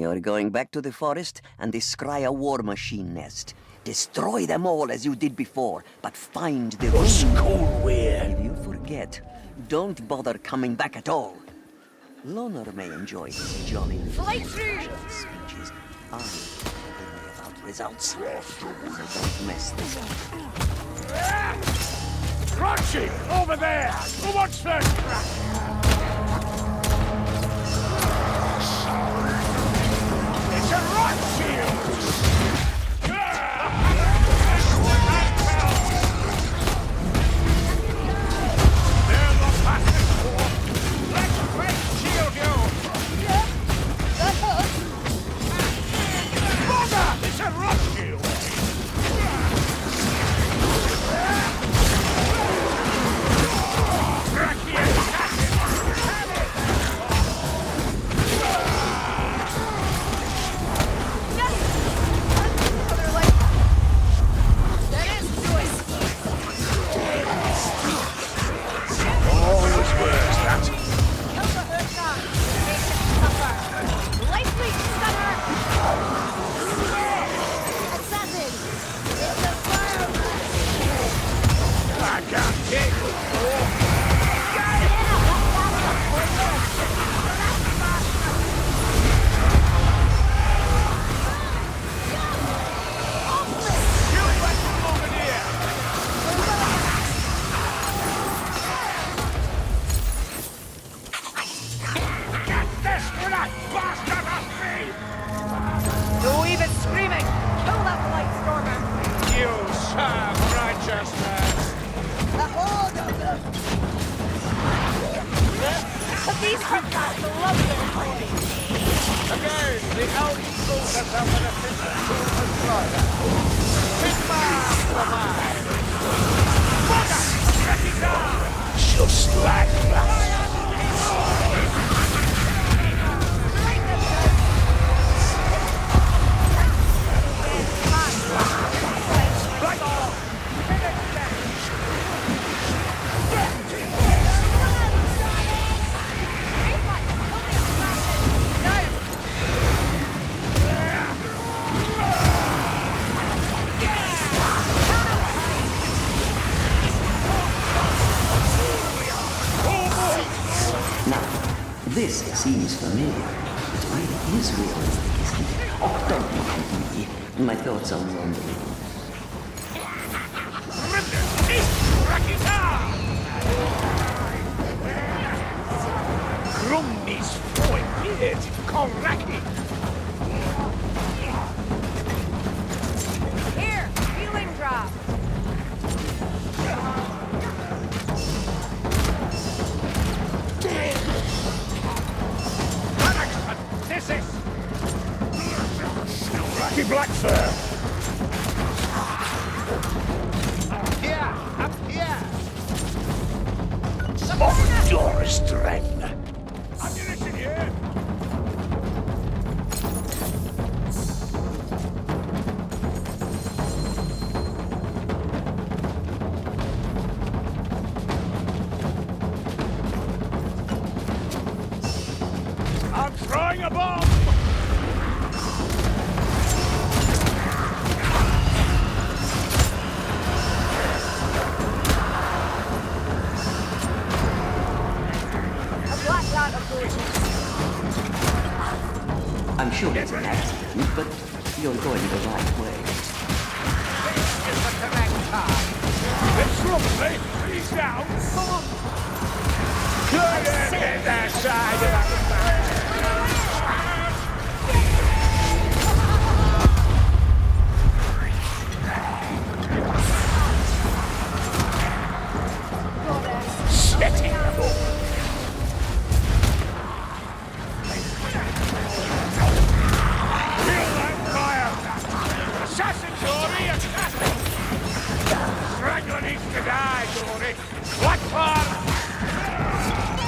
You're going back to the forest and descry a war machine nest. Destroy them all as you did before, but find the room. Schoolwear. If you forget, don't bother coming back at all. Loner may enjoy his jolly little speeches. I worry about results. So don't mess this up. Crunchy! Over there! Who wants first crack? It's a rock shield! They're the fastest war! Let's face shield you! Bugger! It's a rock shield! Just like that. This seems familiar. It really is realistic, isn't it? Oh, don't look at me. My thoughts are wandering. Grummy's froid beard, Koraki! Here, healing drop. This is Rocky Blackfur. Here, up here. Oh, Doris Dren. Ammunition here. I'm throwing a bomb! I'm sure it's an accident, but you're going the right way. This is the correct time. It's Rumsley. He's down. Couldn't hit that side of that back. Setting them up. Feel that fire! Assassin, Dory! Assassin! Straggler needs to die, Dory! Black Farm!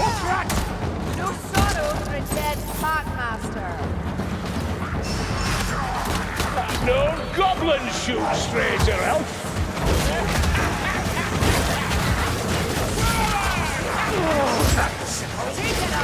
What's that? No sorrow for a dead Parkmaster. No goblin shoot, stranger elf! Take it out.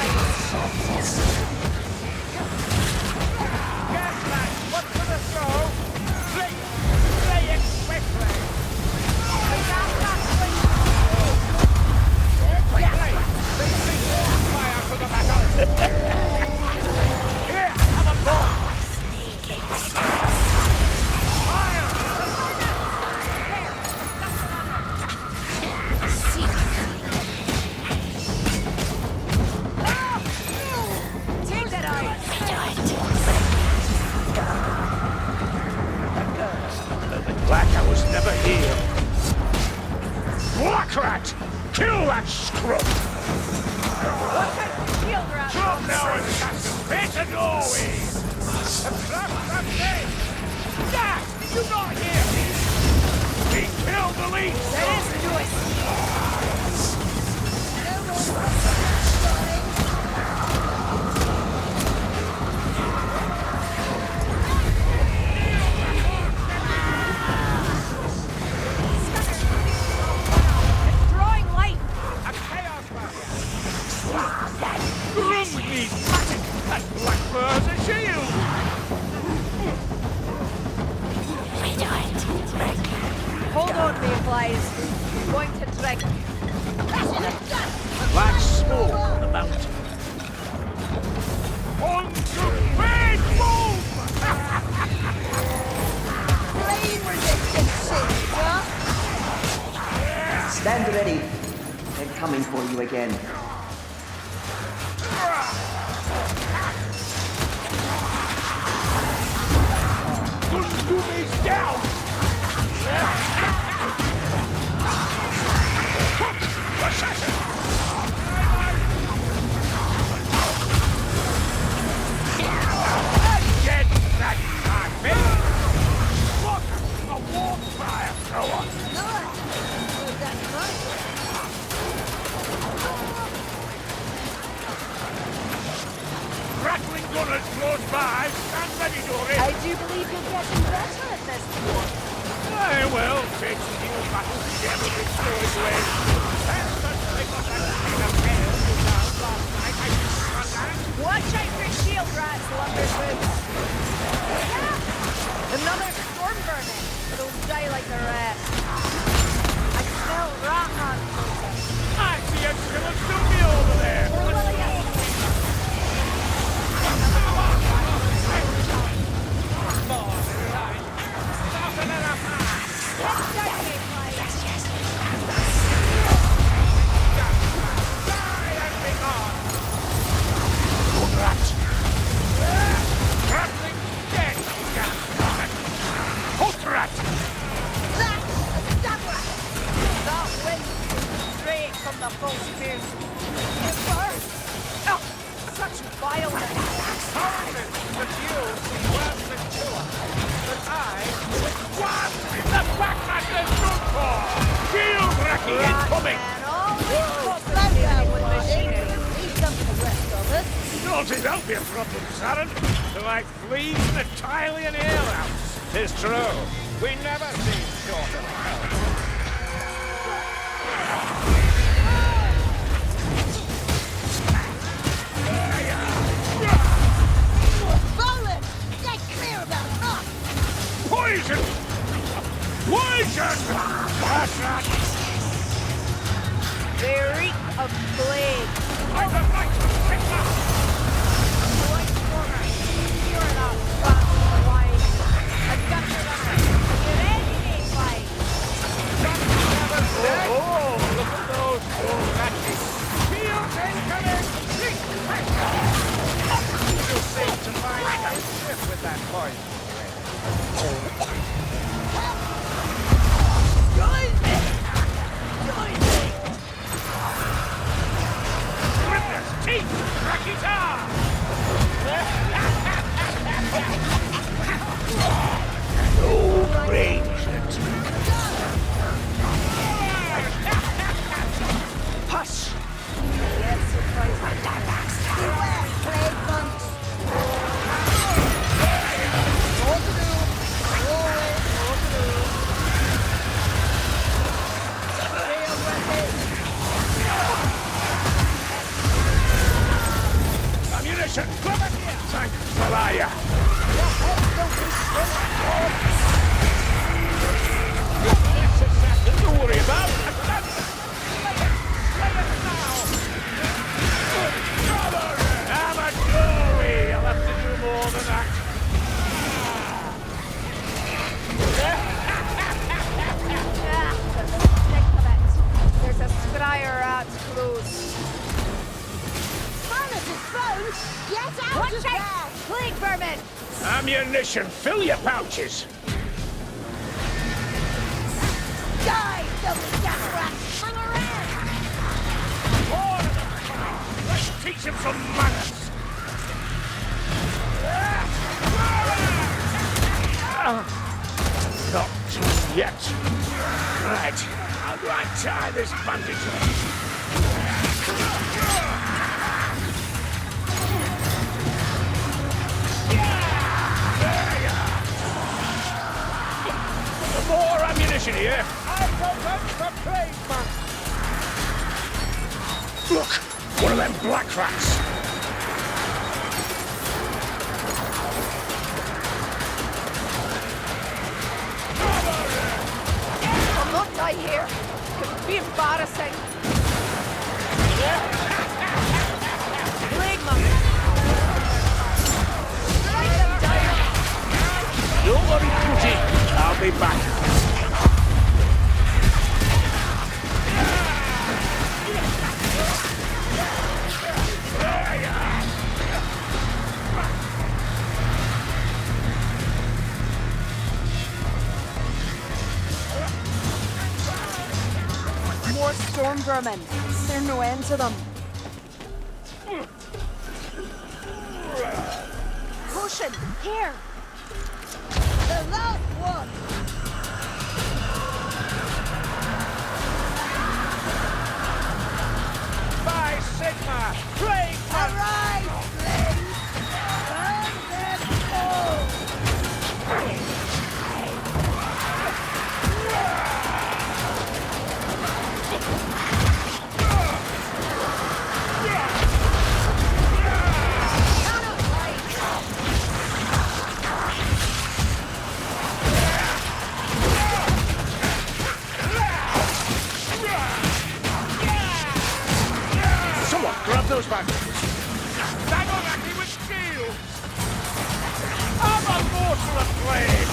You not hear me? We killed the leech! There is to it. It's drawing light. A chaos barrier! Grumgy magic! That black fur's a shield! Hold on, Mayflies. I'm going to drink. Black smoke on the mountain. On to big boom! Flame resistance, huh? Stand ready. They're coming for you again. Gundumi's down! Assassin! Get that time, mate! Look! A warm fire thrower! Rattling gunners close by! Stand ready, Dory! I do believe you're getting better at this one. I will fix new battle together with story way. That's the trick of that kind of hell you found last night. I just run that. Watch out for shield rats, lumber boots. Another storm vermin. Don't die like the rest. I smell rat man. I see a skeleton over there. Or Lillian. That wind straight from the false fears. Oh, such violence. But you weren't the killer. But I was one in the backmaster's good for. Shield wrecking incoming. Man, all this complicated with machinery. Leave them to the rest of us. Not that'll be a problem, Saren. They're like fleas in a Tylian alehouse. 'Tis true. We never seem short of help. Roland, get clear of that rock. Poison! Poison! They reek of plague. I'm the right to pick up! White corner. You're not fast and wide. I've got your runner. Get ready, Mayflies. Oh, look at those four ratchets. Shields incoming! You seem to find a ship with that poison. Join me! Join me! Goodness teeth! Rakitar! No range attack. Hush! Get surprised. Beware, plague monks. What to do? Always what to do. Shield ready. Ammunition! Thank Malaya! Nothing to worry about! I'm a glory! I'll have to do more than that. There's a scryer rat close. Harness's phone! Get out Watch of there! out! Plague vermin! Ammunition! Fill your pouches! Die, filthy gas rat! Hang around! More of them coming! Let's teach him some manners! Not yet. Right, how do I tie this bandage up? More ammunition here. I don't want to play, man. Look, one of them black rats. I'll not die here. Could be embarrassing. Plague man. Strike them down. Don't worry, Pooty. I'll be back. More storm vermin. There's no end to them. Potion, here. The last one! By Sigma, Plague Man. Arise, flames! Burn them all! Cannot hide. Someone grab those bandits. Dagoraki with shield. I'm a mortal of flame.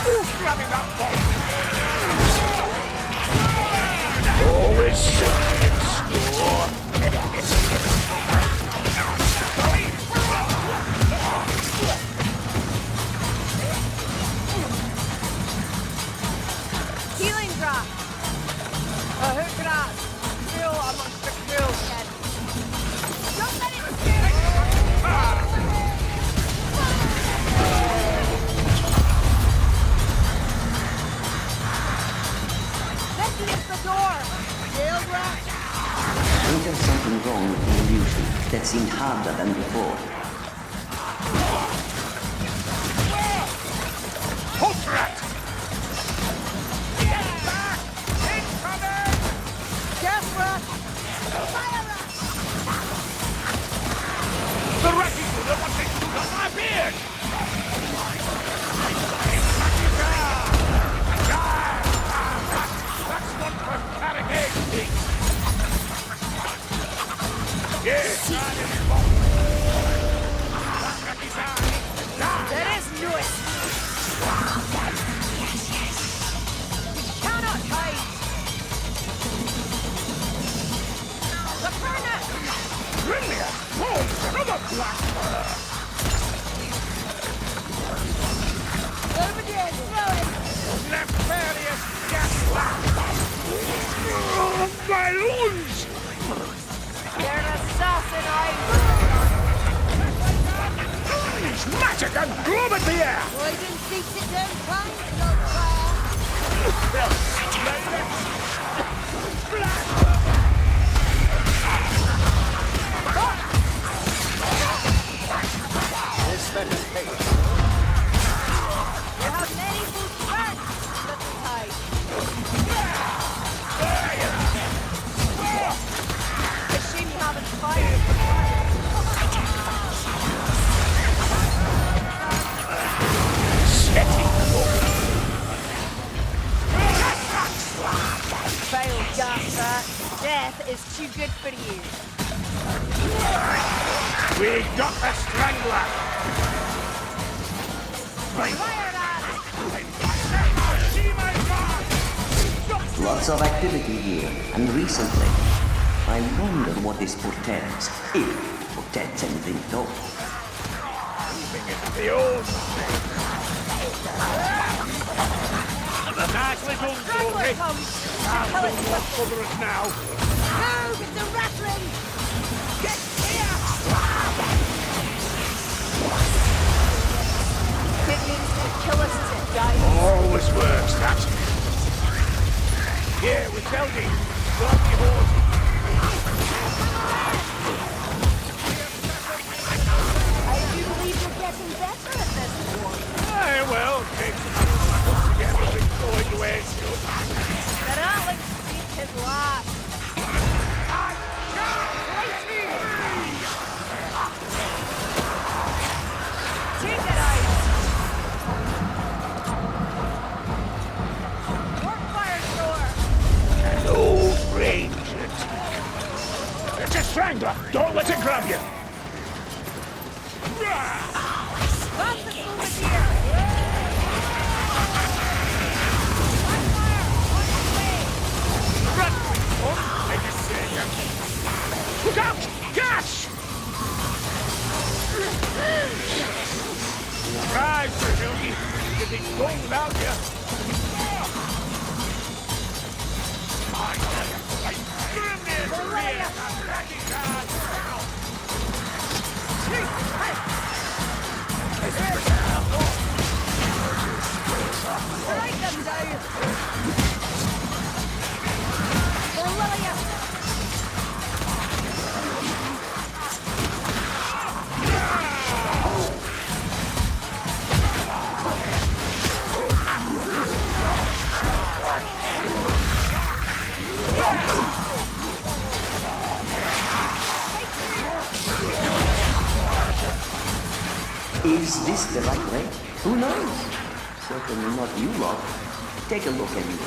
Who's grabbing that bomb? Always Healing drop. A hook rat. Cruel amongst the cruel, kid. Don't let it This is the door. Jail rat. Ain't there something wrong with the illusion that seemed harder than before? Hook rat! Get back! Incoming! Death rat. Fire rat! The wrecking crew wants to shoot on my beard! That's one for Cataclysm! Yes! There is no escape. You cannot hide. The furnace. Brilliant! Oh, another black! Over there, throw it! Nefarious gas! Oh, my lungs! You're an assassin, Magic and gloom at the air! Poison seeks its own kind, Goldfire! You have many good friends, Vermintide. It's a shame you haven't fired the fire. Failed gas rat. Death is too good for you. We got the strangler! Fire rat. See my mark! Lots of activity here, and recently. I wonder what this portends, if it portends anything at all. The old nice little Strangler glory. comes. I'll Kill it not cover us now. No, it's a rattling! Get here! That's the Boulevardier! Blackfire! On its way! Run, I just said. Look out! Gas! Rise, Sir Hildy. If it's going without you. Strike them down! For Lilia! Is this the right way? Who knows? Certainly not you lot. Take a look anyway.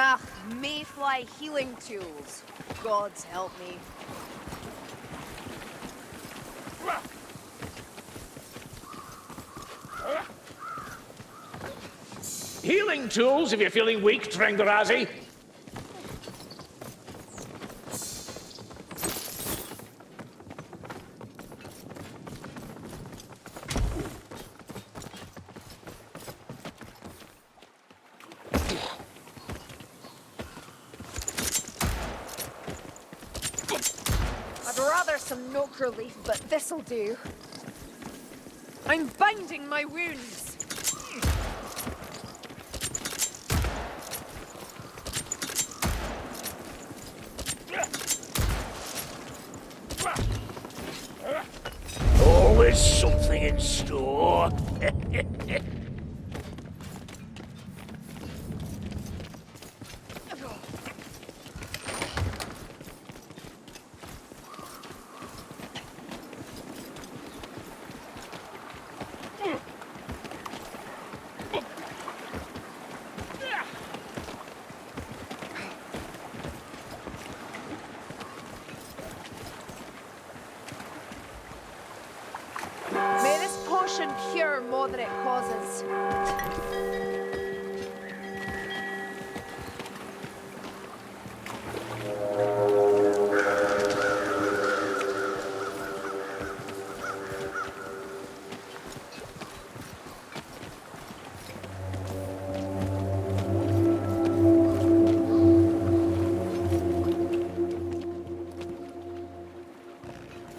Ah, mayfly healing tools. Gods help me. Healing tools if you're feeling weak, Trengarazi. I'd rather some milk relief, but this'll do. I'm binding my wounds. Always something in store. May this potion cure more than it causes.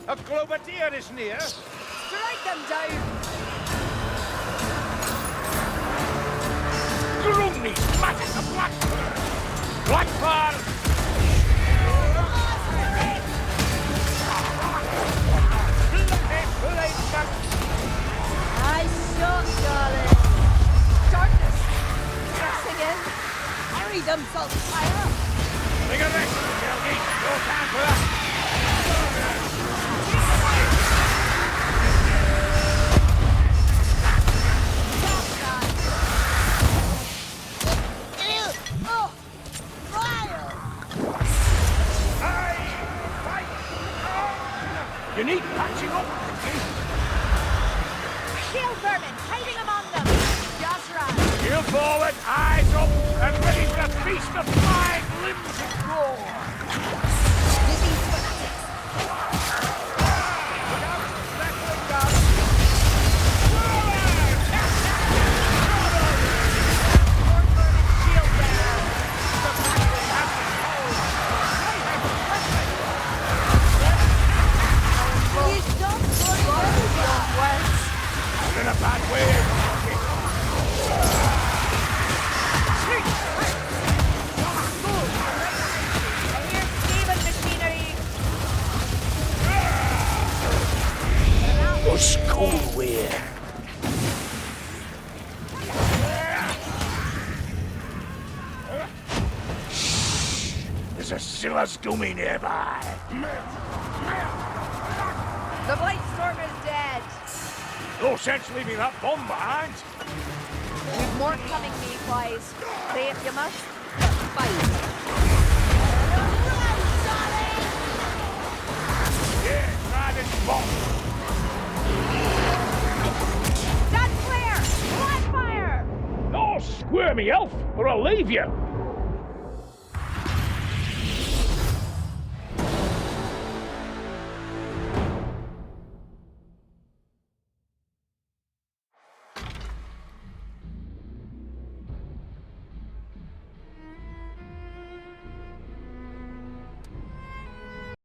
A Globateer is near. Strike them down! Grumney, smatters the Blackfire! Blackfire! Nice shot, darling. Darkness! Pressing in! Harry them salt fire. Take a rest, Helgi. No time for that. Oh, fire! You need patching up. Shield vermin hiding among them! Yasra! Heel forward, eyes up, and ready for a feast of flying limbs and gore. Disease fanatics. Look out, left wing down. Shield bearer! The battle has been held. cold weir. There's a Scylla's dummy nearby. The Blight Storm is dead. No sense leaving that bomb behind. We've more coming, Mayflies. Say if you must, fight. Yeah, try this bomb. That's clear! Blood fire! No, squirmy elf, or I'll leave you.